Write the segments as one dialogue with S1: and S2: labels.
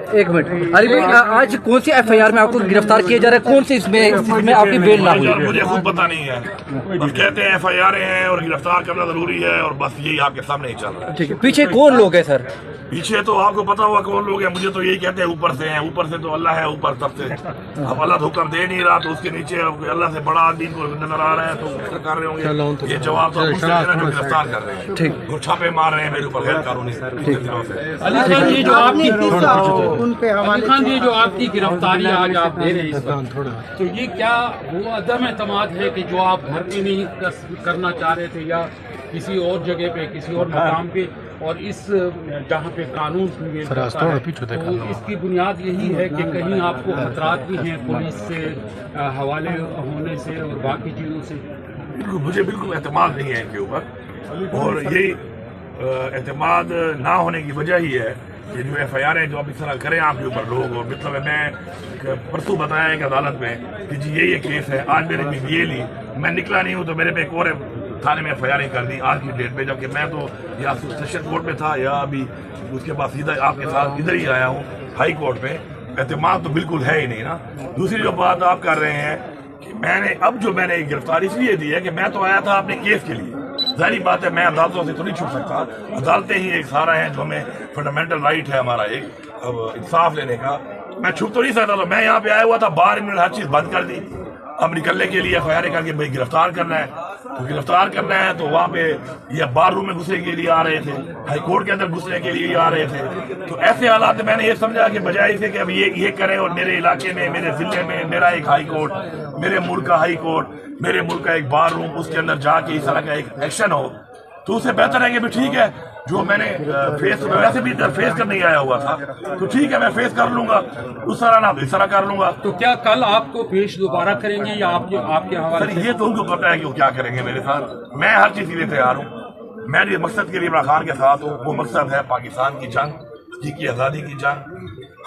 S1: ایک منٹ علی بھائی، آج کون سی ایف آئی آر میں آپ کو گرفتار کیا جا رہا ہے؟ کون سی اس میں آپ کی بیل نہ ہوئی؟
S2: مجھے خود پتہ نہیں ہے، بس کہتے ہیں ایف آئی آر ہیں اور گرفتار کرنا ضروری ہے، اور بس یہی آپ کے سامنے ہی چل رہا ہے۔
S1: ٹھیک ہے، پیچھے کون لوگ ہیں سر؟
S2: پیچھے تو آپ کو پتا ہوا کون لوگ ہیں، مجھے تو یہی کہتے ہیں اوپر سے ہیں، اوپر سے تو اللہ ہے، اوپر سب سے اب اللہ تو حکم دے نہیں رہا، تو اس کے نیچے اللہ سے بڑا آدمی کو نظر آ رہا ہے تو کر رہے ہوں گے یہ جواب تو جو گرفتار کر رہے ہیں، ٹھیک، اور چھاپے مار رہے ہیں میرے اوپر غیر قانونی دنوں سے۔
S3: علی خان، یہ جو آپ کی جو آپ کی گرفتاری آج آپ دے رہے ہیں اس وقت، تو یہ کیا وہ عدم اعتماد ہے کہ جو آپ گھر پہ نہیں کرنا چاہ رہے تھے یا کسی اور جگہ پہ کسی اور مقام پہ، اور اس جہاں پہ قانون تو اس کی بنیاد یہی ہے کہ کہیں آپ کو خطرات بھی ہیں پولیس سے حوالے ہونے سے اور باقی چیزوں سے؟
S2: مجھے بالکل اعتماد نہیں ہے ان کے اوپر، اور یہی اعتماد نہ ہونے کی وجہ ہی ہے کہ جو ایف آئی آر ہے جو آپ اس طرح کریں آپ کے اوپر لوگ، اور مطلب میں پرسوں بتایا ایک عدالت میں کہ جی یہ کیس ہے، آج میرے بھی یہ لی، میں نکلا نہیں ہوں تو میرے پہ ایک اور تھانے میں ایف آئی آر کر دی آج کی ڈیٹ پہ، جبکہ میں تو یا سیشن کورٹ میں تھا یا ابھی اس کے بعد سیدھا آپ کے ساتھ ادھر ہی آیا ہوں ہائی کورٹ پہ۔ اعتماد تو بالکل ہے ہی نہیں نا۔ دوسری جو بات آپ کر رہے ہیں کہ میں نے گرفتاری اس لیے دی ہے کہ میں تو آیا تھا اپنے کیس کے لیے، ظاہری بات ہے میں عدالتوں سے تو نہیں چھوٹ سکتا، عدالتیں ہی ایک سہارا ہیں جو ہمیں فنڈامنٹل رائٹ ہے ہمارا ایک انصاف لینے کا، میں چھپ تو نہیں سکتا تھا، میں یہاں پہ آیا ہوا تھا، باہر انہوں نے ہر چیز بند کر دی، اب نکلنے کے لیے ایف آئی آر کر کے بھائی گرفتار کرنا ہے، تو گرفتار کرنا ہے تو وہاں پہ یہ بار روم میں گھسنے کے لیے آ رہے تھے، ہائی کورٹ کے اندر گھسنے کے لیے آ رہے تھے، تو ایسے حالات میں نے یہ سمجھا کہ بجائے اسے کہ اب یہ کریں اور میرے علاقے میں میرے ضلع میں میرا ایک ہائی کورٹ، میرے ملک کا ہائی کورٹ، میرے ملک کا ایک بار روم، اس کے اندر جا کے اس طرح کا ایک ایکشن ہو، تو اس سے بہتر ہے کہ بھی ٹھیک ہے جو میں نے ویسے بھی فیس کرنے ہی آیا ہوا تھا تو ٹھیک ہے میں فیس کر لوں گا، اس طرح نہ اس طرح کر لوں گا۔
S3: تو کیا کل آپ کو پیش دوبارہ کریں گے یا آپ کے حوالے سے؟
S2: یہ تو ان کو پتہ ہے کہ وہ کیا کریں گے میرے ساتھ، میں ہر چیز کے لیے تیار ہوں، میں جس مقصد کے لیے عمران خان کے ساتھ ہوں وہ مقصد ہے پاکستان کی جنگ، حقیقی آزادی کی جنگ،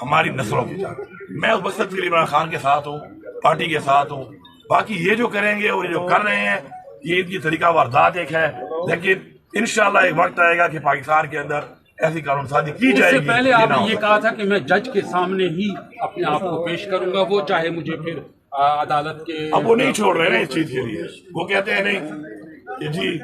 S2: ہماری نسلوں کی جنگ، میں اس مقصد کے لیے عمران خان کے ساتھ ہوں، پارٹی کے ساتھ ہوں۔ باقی یہ جو کریں گے اور یہ جو کر رہے ہیں یہ ان کی طریقہ واردات ایک ہے، لیکن انشاءاللہ ایک وقت آئے گا کہ پاکستان کے اندر ایسی قانون سازی کی جائے گی۔
S3: اس سے پہلے آپ نے یہ کہا تھا کہ میں جج کے سامنے ہی اپنے آپ کو پیش کروں گا، وہ چاہے مجھے پھر عدالت کے،
S2: اب وہ نہیں چھوڑ رہے نا اس چیز کے لیے، وہ کہتے ہیں نہیں کہ جی